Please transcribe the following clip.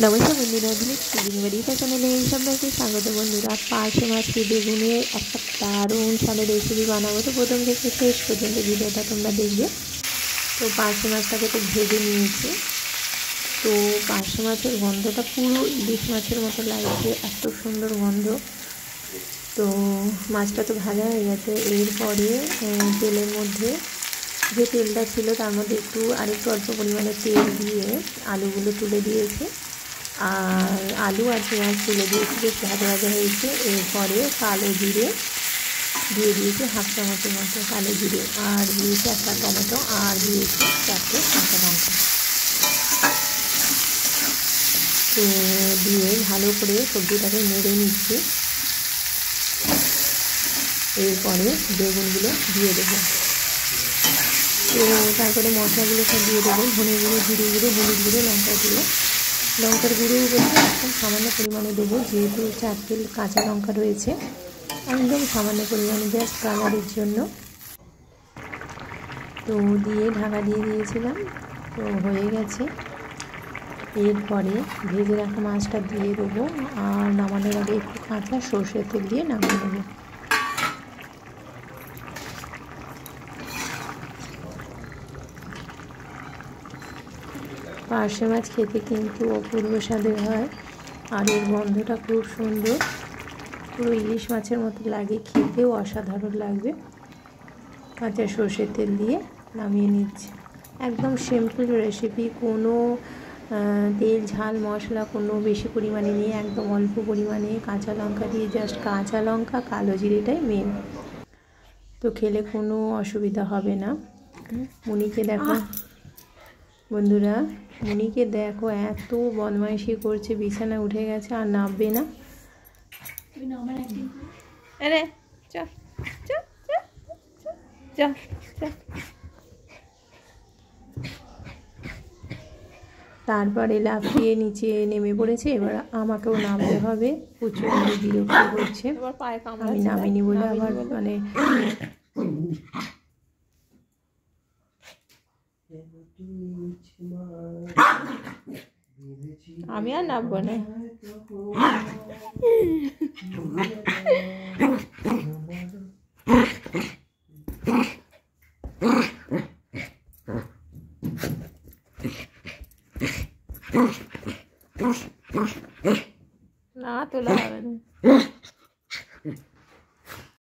নমস্কার বন্ধুরা, দিলীপ চ্যানেলে সবাইকে স্বাগত। বন্ধুরা, পার্শে মাছকে বেগুনের একটা দারুণ স্বাদের রেসিপি বানাবো। তো প্রথম থেকে শেষ পর্যন্ত ভিডিওটা তোমরা দেখবে। তো পার্শে মাছটাকে তো ভেজে নিয়েছি। তো পার্শে মাছের গন্ধটা পুরো ইলিশ মাছের মতো লাগছে, এত সুন্দর গন্ধ। তো মাছটা তো ভাজা হয়ে গেছে। এরপরে তেলের মধ্যে যে তেলটা ছিল তার মধ্যে আরেকটু অল্প পরিমাণে তেল দিয়ে আলুগুলো তুলে দিয়েছে, আর আলু আর পেঁয়াজ তুলে দিয়েছি, বেশ ভাজা ভাজা হয়েছে। এরপরে কালো জিরে দিয়ে দিয়েছি, হাফ চামচের মতো কালো জিরে, আর দিয়েছি একটা টমেটো, আর দিয়েছি 4টে কাঁচা লঙ্কা। তো দিয়ে ভালো করে সবজিটাকে নেড়ে নিচ্ছি। এরপরে বেগুনগুলো দিয়ে দেবো। তো তারপরে মশলাগুলো সব দিয়ে দেবো, ধনে গুঁড়ো, জিরে গুঁড়ো, হলুদ গুঁড়ো, লঙ্কার গুঁড়ো। লঙ্কার গুঁড়ো বলতে একদম সামান্য পরিমাণে দেবো, যেহেতু 4টে কাঁচা লঙ্কা রয়েছে, একদম সামান্য পরিমাণে, জাস্ট কালারের জন্য। তো দিয়ে ঢাকা দিয়ে দিয়েছিলাম। তো হয়ে গেছে। এরপরে ভেজে রাখা মাছটা দিয়ে দেবো, আর নামানোর আগে একটু কাঁচা সর্ষের তেল দিয়ে নামিয়ে নেবো। পার্শে মাছ খেতে কিন্তু অপূর্ব স্বাদের হয়, আর এর গন্ধটা খুব সুন্দর, পুরো ইলিশ মাছের মতো লাগে, খেতেও অসাধারণ লাগবে। কাঁচা সর্ষের তেল দিয়ে নামিয়ে নিচ্ছি। একদম সিম্পল রেসিপি, কোনো তেল ঝাল মশলা কোনো বেশি পরিমাণে নেই, একদম অল্প পরিমাণে কাঁচা লঙ্কা দিয়ে, জাস্ট কাঁচা লঙ্কা, কালো জিরেটাই মেন। তো খেলে কোনো অসুবিধা হবে না। মুনিকে দেখো বন্ধুরা, মুনিকে দেখো এত বদমাইশি করছে, বিছানায় উঠে গেছে আর নামবে না। আরে চল চল চল চল। তারপরে লাফিয়ে নিচে নেমে পড়েছে। এবার আমাকেও নামতে হবে, প্রচণ্ড বিরক্ত করছে। আমি নামিনি বলে আবার মানে আমি আর নামবো না।